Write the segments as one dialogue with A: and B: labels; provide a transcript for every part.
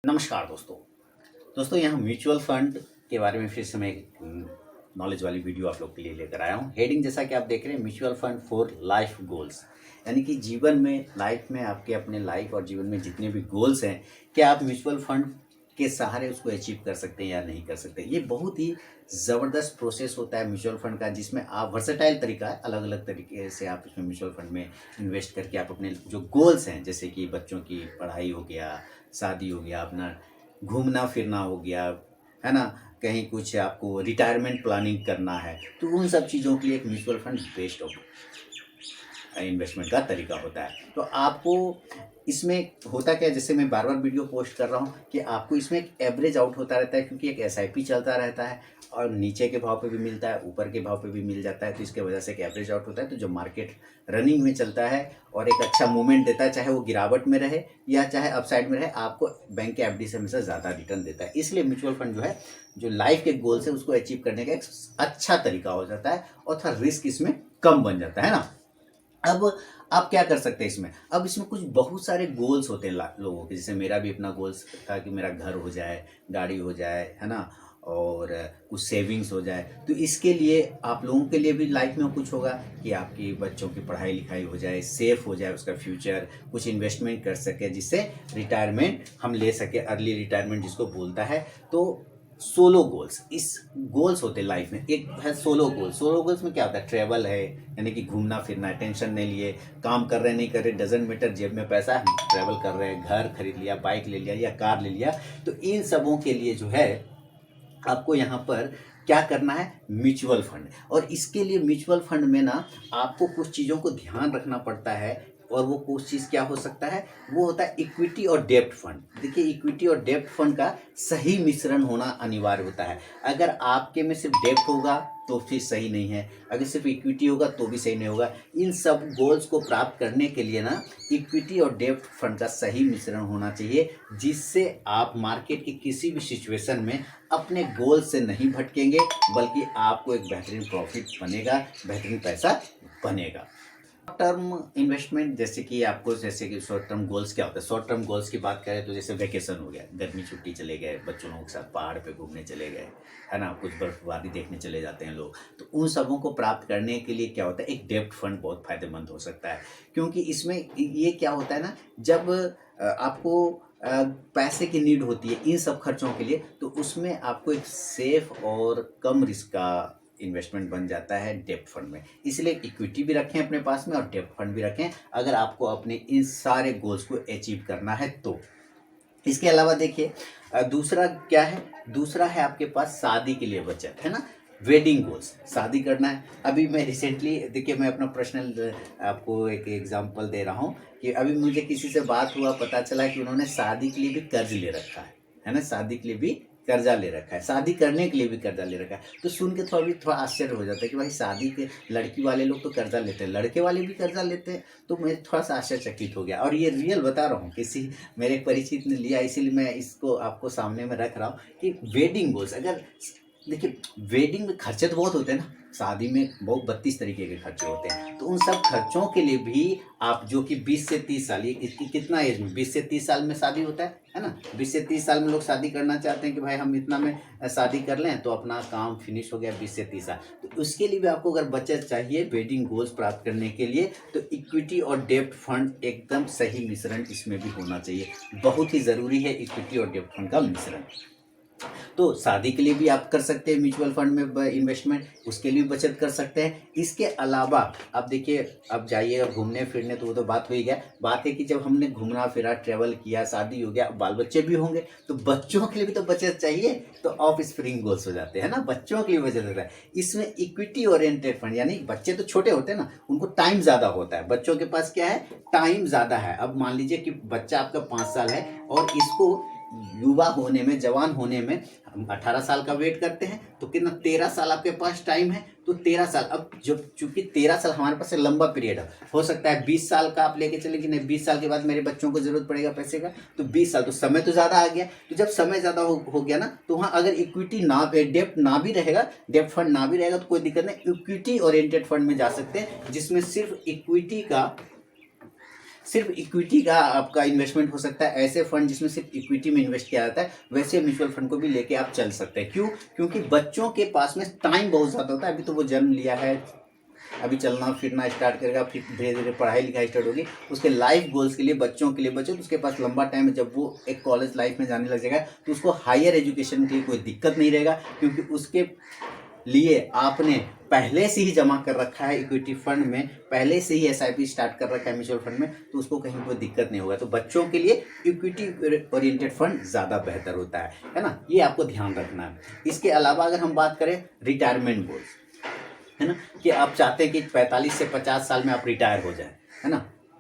A: नमस्कार दोस्तों। यहाँ म्यूचुअल फंड के बारे में फिर से मैं एक नॉलेज वाली वीडियो आप लोग के लिए लेकर आया हूँ। हेडिंग जैसा कि आप देख रहे हैं, mutual fund for life goals, यानी कि जीवन में, लाइफ में आपके अपने लाइफ और जीवन में जितने भी गोल्स हैं, क्या आप म्यूचुअल फंड के सहारे उसको अचीव कर सकते हैं या नहीं कर सकते। ये बहुत ही ज़बरदस्त प्रोसेस होता है म्यूचुअल फंड का, जिसमें आप वर्सेटाइल तरीका है, अलग अलग तरीके से आप इसमें म्यूचुअल फंड में इन्वेस्ट करके आप अपने जो गोल्स हैं, जैसे कि बच्चों की पढ़ाई हो गया, शादी हो गया, अपना घूमना फिरना हो गया, है ना, कहीं कुछ आपको रिटायरमेंट प्लानिंग करना है, तो उन सब चीज़ों के लिए एक म्यूचुअल फंड बेस्ट इन्वेस्टमेंट का तरीका होता है। तो आपको इसमें होता क्या है, जैसे मैं बार बार वीडियो पोस्ट कर रहा हूँ कि आपको इसमें एक एवरेज आउट होता रहता है, क्योंकि एक एसआईपी चलता रहता है और नीचे के भाव पे भी मिलता है, ऊपर के भाव पे भी मिल जाता है, तो इसके वजह से एक एवरेज आउट होता है। तो जो मार्केट रनिंग में चलता है और एक अच्छा मूवमेंट देता है, चाहे वो गिरावट में रहे या चाहे अपसाइड में रहे, आपको बैंक के एफडी से हमेशा ज़्यादा रिटर्न देता है। इसलिए म्यूचुअल फंड जो है, जो लाइफ के गोल्स है उसको अचीव करने का एक अच्छा तरीका हो जाता है और थोड़ा रिस्क इसमें कम बन जाता है ना। अब आप क्या कर सकते हैं इसमें, अब इसमें कुछ बहुत सारे गोल्स होते हैं लोगों के, जैसे मेरा भी अपना गोल्स था कि मेरा घर हो जाए, गाड़ी हो जाए, है ना, और कुछ सेविंग्स हो जाए। तो इसके लिए आप लोगों के लिए भी लाइफ में कुछ होगा कि आपकी बच्चों की पढ़ाई लिखाई हो जाए, सेफ हो जाए उसका फ्यूचर, कुछ इन्वेस्टमेंट कर सके जिससे रिटायरमेंट हम ले सके, अर्ली रिटायरमेंट जिसको बोलता है। तो सोलो गोल्स, इस गोल्स होते हैं लाइफ में। एक है सोलो गोल्स। सोलो गोल्स में क्या होता है, ट्रैवल है, यानी कि घूमना फिरना है, टेंशन नहीं लिए, काम कर रहे नहीं कर रहे, डजेंट मैटर, जेब में पैसा है, ट्रैवल कर रहे हैं, घर खरीद लिया, बाइक ले लिया या कार ले लिया। तो इन सबों के लिए जो है आपको यहाँ पर क्या करना है, म्यूचुअल फंड। और इसके लिए म्यूचुअल फंड में ना आपको कुछ चीज़ों को ध्यान रखना पड़ता है, और वो कुछ चीज़ क्या हो सकता है, वो होता है इक्विटी और डेब्ट फंड। देखिए, इक्विटी और डेब्ट फंड का सही मिश्रण होना अनिवार्य होता है। अगर आपके में सिर्फ डेब्ट होगा तो फिर सही नहीं है, अगर सिर्फ इक्विटी होगा तो भी सही नहीं होगा। इन सब गोल्स को प्राप्त करने के लिए ना इक्विटी और डेब्ट फंड का सही मिश्रण होना चाहिए, जिससे आप मार्केट की किसी भी सिचुएशन में अपने गोल से नहीं भटकेंगे, बल्कि आपको एक बेहतरीन प्रॉफिट बनेगा, बेहतरीन पैसा बनेगा। टर्म इन्वेस्टमेंट, जैसे कि आपको, जैसे कि शॉर्ट टर्म गोल्स क्या होता है, शॉर्ट टर्म गोल्स की बात करें तो जैसे वेकेशन हो गया, गर्मी छुट्टी चले गए, बच्चों लोगों के साथ पहाड़ पे घूमने चले गए, है ना, कुछ बर्फबारी देखने चले जाते हैं लोग। तो उन सबों को प्राप्त करने के लिए क्या होता है, एक डेब्ट फंड बहुत फायदेमंद हो सकता है, क्योंकि इसमें ये क्या होता है ना, जब आपको पैसे की नीड होती है इन सब खर्चों के लिए, तो उसमें आपको एक सेफ और कम रिस्क का इन्वेस्टमेंट बन जाता है डेब्ट फंड में। इसलिए इक्विटी भी रखें अपने पास में और डेब्ट फंड भी रखें, अगर आपको अपने इन सारे गोल्स को अचीव करना है तो। इसके अलावा देखिए, दूसरा क्या है, दूसरा है आपके पास शादी के लिए बचत, है ना, वेडिंग गोल्स, शादी करना है। अभी मैं रिसेंटली, देखिए, मैं अपना पर्सनल आपको एक एग्जांपल दे रहा हूँ कि अभी मुझे किसी से बात हुआ, पता चला कि उन्होंने शादी के लिए भी कर्ज ले रखा है ना, शादी के लिए भी कर्जा ले रखा है, शादी करने के लिए भी कर्जा ले रखा है। तो सुन के थोड़ा आश्चर्य हो जाता है कि भाई, शादी के लड़की वाले लोग तो कर्जा लेते हैं, लड़के वाले भी कर्जा लेते हैं। तो मैं थोड़ा सा आश्चर्यचकित हो गया, और ये रियल बता रहा हूँ, किसी मेरे एक परिचित ने लिया, इसीलिए मैं इसको आपको सामने में रख रहा हूँ कि वेडिंग गोल्स, अगर देखिए, वेडिंग में खर्चे तो बहुत होते हैं ना, शादी में बहुत 32 तरीके के खर्चे होते हैं। तो उन सब खर्चों के लिए भी आप, जो कि 20 से 30 साल, ये कितना एज में, 20 से 30 साल में शादी होता है ना, 20 से 30 साल में लोग शादी करना चाहते हैं कि भाई हम इतना में शादी कर लें तो अपना काम फिनिश हो गया, 20 से 30 साल। तो उसके लिए भी आपको अगर बचत चाहिए वेडिंग गोल्स प्राप्त करने के लिए, तो इक्विटी और डेब्ट फंड एकदम सही मिश्रण इसमें भी होना चाहिए। बहुत ही ज़रूरी है इक्विटी और डेब्ट फंड का मिश्रण। तो शादी के लिए भी आप कर सकते हैं म्यूचुअल फंड में इन्वेस्टमेंट, उसके लिए बचत कर सकते हैं। इसके अलावा अब देखिए, अब जाइएगा घूमने फिरने, तो वो तो बात हो ही गया। बात है कि जब हमने घूमना फिरा, ट्रैवल किया, शादी हो गया, बाल बच्चे भी होंगे, तो बच्चों के लिए भी तो बचत चाहिए। तो ऑफ स्प्रिंग गोल्स हो जाते हैं ना, बच्चों के लिए बचत होता है। इसमें इक्विटी ओरिएंटेड फंड, यानी बच्चे तो छोटे होते हैं ना, उनको टाइम ज़्यादा होता है, बच्चों के पास क्या है, टाइम ज़्यादा है। अब मान लीजिए कि बच्चा आपका 5 साल है और इसको युवा होने में, जवान होने में हम 18 साल का वेट करते हैं, तो कितना 13 साल आपके पास टाइम है। तो 13 साल, अब जब चूंकि 13 साल हमारे पास एक लंबा पीरियड है, हो सकता है 20 साल का आप लेके चले कि नहीं, 20 साल के बाद मेरे बच्चों को जरूरत पड़ेगा पैसे का, तो 20 साल, तो समय तो ज़्यादा आ गया। तो जब समय ज़्यादा हो गया ना, तो वहाँ अगर इक्विटी ना, डेप्ट ना भी रहेगा, डेप्ट फंड ना भी रहेगा, तो कोई दिक्कत नहीं, इक्विटी ओरिएंटेड फंड में जा सकते हैं, जिसमें सिर्फ इक्विटी का सिर्फ इक्विटी का आपका इन्वेस्टमेंट हो सकता है। ऐसे फंड जिसमें सिर्फ इक्विटी में इन्वेस्ट किया जाता है, वैसे म्यूचुअल फंड को भी लेके आप चल सकते हैं। क्यों? क्योंकि बच्चों के पास में टाइम बहुत ज़्यादा होता है। अभी तो वो जन्म लिया है, अभी चलना फिरना स्टार्ट करेगा, फिर धीरे धीरे पढ़ाई लिखाई स्टार्ट होगी, उसके लाइफ गोल्स के लिए बच्चों के लिए बचे तो उसके पास लंबा टाइम है। जब वो एक कॉलेज लाइफ में जाने लग जाएगा तो उसको हायर एजुकेशन के लिए कोई दिक्कत नहीं रहेगा, क्योंकि उसके लिए आपने पहले से ही जमा कर रखा है इक्विटी फंड में, पहले से ही एसआईपी स्टार्ट कर रखा है म्यूचुअल फंड में, तो उसको कहीं कोई दिक्कत नहीं होगा। तो बच्चों के लिए इक्विटी ओरिएंटेड फंड ज़्यादा बेहतर होता है ना, ये आपको ध्यान रखना है। इसके अलावा अगर हम बात करें रिटायरमेंट गोल्स, है ना, कि आप चाहते हैं कि 45 से 50 साल में आप रिटायर हो जाए, है ना,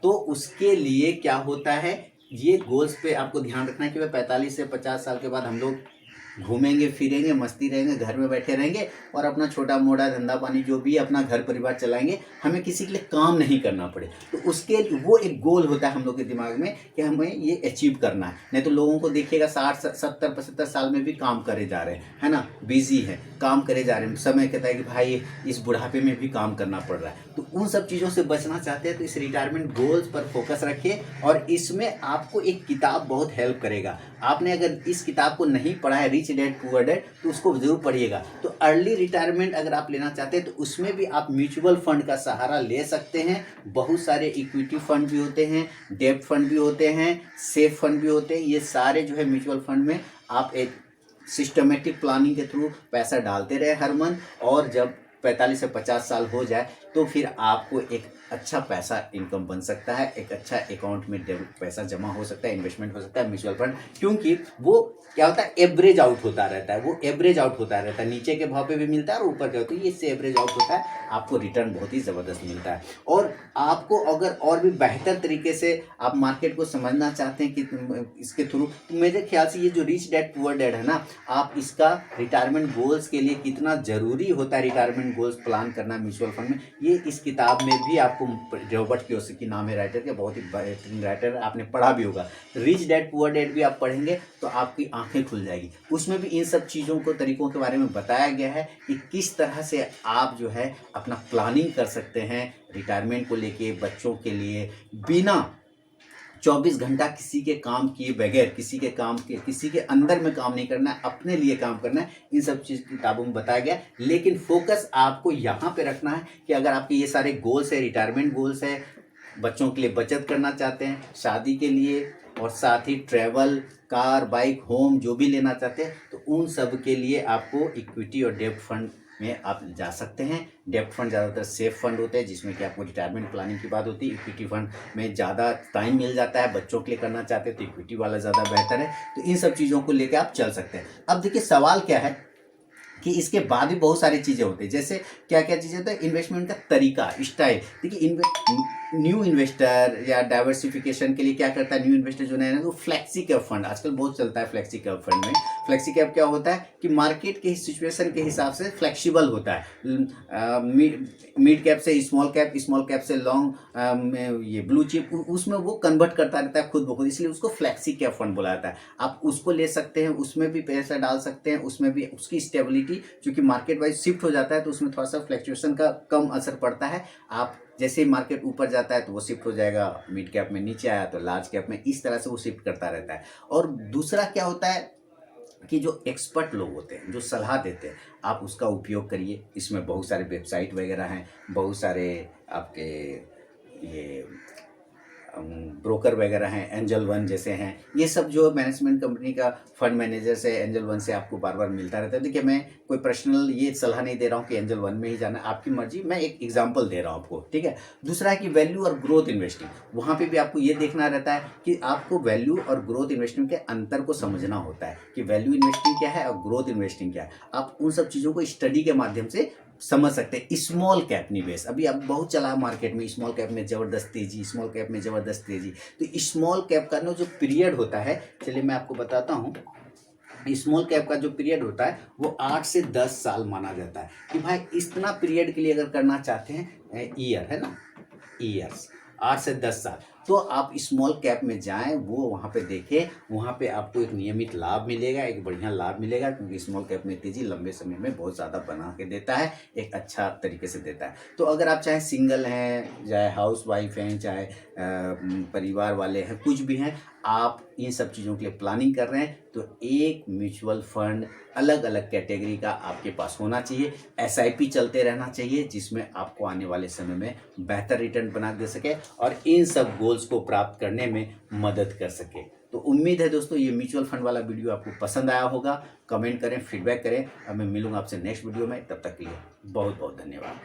A: तो उसके लिए क्या होता है, ये गोल्स पे आपको ध्यान रखना है कि भाई 45 से 50 साल के बाद हम लोग घूमेंगे फिरेंगे, मस्ती रहेंगे, घर में बैठे रहेंगे और अपना छोटा मोटा धंधा पानी जो भी अपना घर परिवार चलाएंगे, हमें किसी के लिए काम नहीं करना पड़े। तो उसके वो एक गोल होता है हम लोग के दिमाग में कि हमें ये अचीव करना है। नहीं तो लोगों को देखिएगा 60 70 75 साल में भी काम करे जा रहे हैं, है ना, बिजी है, काम करे जा रहे हैं, समय कहता है कि भाई इस बुढ़ापे में भी काम करना पड़ रहा है। तो उन सब चीज़ों से बचना चाहते हैं तो इस रिटायरमेंट गोल्स पर फोकस रखिए। और इसमें आपको एक किताब बहुत हेल्प करेगा। आपने अगर इस किताब को नहीं पढ़ा है, रिच डैड पुअर डैड, तो उसको जरूर पढ़िएगा। तो अर्ली रिटायरमेंट अगर आप लेना चाहते हैं तो उसमें भी आप म्यूचुअल फंड का सहारा ले सकते हैं। बहुत सारे इक्विटी फंड भी होते हैं, डेब्ट फंड भी होते हैं, सेफ फंड भी होते हैं। ये सारे जो है म्यूचुअल फंड में आप एक सिस्टमेटिक प्लानिंग के थ्रू पैसा डालते रहे हर मंथ, और जब 45 से 50 साल हो जाए तो फिर आपको एक अच्छा पैसा इनकम बन सकता है, एक अच्छा अकाउंट में पैसा जमा हो सकता है, इन्वेस्टमेंट हो सकता है म्यूचुअल फंड। क्योंकि वो क्या होता है, एवरेज आउट होता रहता है, वो एवरेज आउट होता रहता है, नीचे के भाव पे भी मिलता है और ऊपर के होता है, ये इससे एवरेज आउट होता है, आपको रिटर्न बहुत ही ज़बरदस्त मिलता है। और आपको अगर और भी बेहतर तरीके से आप मार्केट को समझना चाहते हैं कि इसके थ्रू, तो मेरे ख्याल से ये जो रिच डैड पुअर डैड है ना, आप इसका रिटायरमेंट गोल्स के लिए कितना ज़रूरी होता है रिटायरमेंट गोल्स प्लान करना म्यूचुअल फंड में, ये इस किताब में भी आपको, रॉबर्ट कियोसाकी नाम है राइटर के, बहुत ही बेहतरीन राइटर, आपने पढ़ा भी होगा। रिच डैड पुअर डैड भी आप पढ़ेंगे तो आपकी आंखें खुल जाएगी। उसमें भी इन सब चीज़ों को, तरीकों के बारे में बताया गया है कि किस तरह से आप जो है अपना प्लानिंग कर सकते हैं रिटायरमेंट को लेके, बच्चों के लिए, बिना 24 घंटा किसी के काम किए बगैर, किसी के काम के, किसी के अंदर में काम नहीं करना है, अपने लिए काम करना है। इन सब चीज़ किताबों में बताया गया। लेकिन फोकस आपको यहाँ पे रखना है कि अगर आपके ये सारे गोल्स है, रिटायरमेंट गोल्स है, बच्चों के लिए बचत करना चाहते हैं, शादी के लिए, और साथ ही ट्रैवल, कार, बाइक, होम जो भी लेना चाहते हैं, तो उन सब के लिए आपको इक्विटी और डेब्ट फंड में आप जा सकते हैं। डेब्ट फंड ज़्यादातर सेफ फंड होते हैं जिसमें कि आपको रिटायरमेंट प्लानिंग की बात होती है। इक्विटी फंड में ज़्यादा टाइम मिल जाता है, बच्चों के लिए करना चाहते हैं तो इक्विटी वाला ज़्यादा बेहतर है। तो इन सब चीज़ों को लेकर आप चल सकते हैं। अब देखिए सवाल क्या है कि इसके बाद भी बहुत सारी चीज़ें होती है, जैसे क्या क्या चीज़ें होती है, इन्वेस्टमेंट का तरीका, स्टाइल। देखिए न्यू इन्वेस्टर या डाइवर्सिफिकेशन के लिए क्या करता है न्यू इन्वेस्टर जो है, तो फ्लेक्सी कैप फंड आजकल बहुत चलता है। फ्लेक्सी कैप फंड में, फ्लेक्सी कैप क्या होता है कि मार्केट के सिचुएशन के हिसाब से फ्लेक्सिबल होता है। मिड कैप से स्मॉल कैप से लॉन्ग, ये ब्लू चिप, उसमें वो कन्वर्ट करता रहता है खुद ब खुद, इसलिए उसको फ्लेक्सी कैप फंड बोला जाता है। आप उसको ले सकते हैं, उसमें भी पैसा डाल सकते हैं, उसमें भी उसकी स्टेबिलिटी, क्योंकि मार्केट वाइज शिफ्ट हो जाता है तो उसमें थोड़ा सा फ्लक्चुएशन का कम असर पड़ता है। आप जैसे ही मार्केट ऊपर जाता है तो वो शिफ्ट हो जाएगा, मिड कैप में नीचे आया तो लार्ज कैप में, इस तरह से वो शिफ्ट करता रहता है। और दूसरा क्या होता है कि जो एक्सपर्ट लोग होते हैं जो सलाह देते हैं, आप उसका उपयोग करिए। इसमें बहुत सारे वेबसाइट वगैरह हैं, बहुत सारे आपके ये ब्रोकर वगैरह हैं, एंजल वन जैसे हैं, ये सब जो मैनेजमेंट कंपनी का फंड मैनेजर से, एंजल वन से आपको बार बार मिलता रहता है। देखिए मैं कोई पर्सनल ये सलाह नहीं दे रहा हूँ कि एंजल वन में ही जाना, आपकी मर्जी, मैं एक एग्जांपल दे रहा हूँ आपको, ठीक है। दूसरा है कि वैल्यू और ग्रोथ इन्वेस्टिंग, वहाँ पे भी आपको ये देखना रहता है कि आपको वैल्यू और ग्रोथ इन्वेस्टिंग के अंतर को समझना होता है कि वैल्यू इन्वेस्टिंग क्या है और ग्रोथ इन्वेस्टिंग क्या है। आप उन सब चीज़ों को स्टडी के माध्यम से समझ सकते हैं। स्मॉल कैप निवेश अभी अब बहुत चला है मार्केट में, स्मॉल कैप में ज़बरदस्त तेजी, स्मॉल कैप में ज़बरदस्त तेजी। तो स्मॉल कैप का जो पीरियड होता है, चलिए मैं आपको बताता हूँ। स्मॉल कैप का जो पीरियड होता है वो 8 से 10 साल माना जाता है कि भाई इतना पीरियड के लिए अगर करना चाहते हैं, ईयर है ना, ईयर्स, 8 से 10 साल, तो आप स्मॉल कैप में जाएं, वो वहाँ पे देखें, वहाँ पे आपको एक नियमित लाभ मिलेगा, एक बढ़िया लाभ मिलेगा, क्योंकि स्मॉल कैप में तेजी लंबे समय में बहुत ज़्यादा बना के देता है, एक अच्छा तरीके से देता है। तो अगर आप चाहे सिंगल हैं, चाहे हाउस वाइफ हैं, चाहे परिवार वाले हैं, कुछ भी हैं, आप इन सब चीज़ों के लिए प्लानिंग कर रहे हैं तो एक म्यूचुअल फंड अलग अलग कैटेगरी का आपके पास होना चाहिए। एसआईपी चलते रहना चाहिए जिसमें आपको आने वाले समय में बेहतर रिटर्न बना दे सके और इन सब गोल्स को प्राप्त करने में मदद कर सके। तो उम्मीद है दोस्तों ये म्यूचुअल फंड वाला वीडियो आपको पसंद आया होगा। कमेंट करें, फीडबैक करें और मैं मिलूंगा आपसे नेक्स्ट वीडियो में। तब तक के लिए बहुत बहुत धन्यवाद।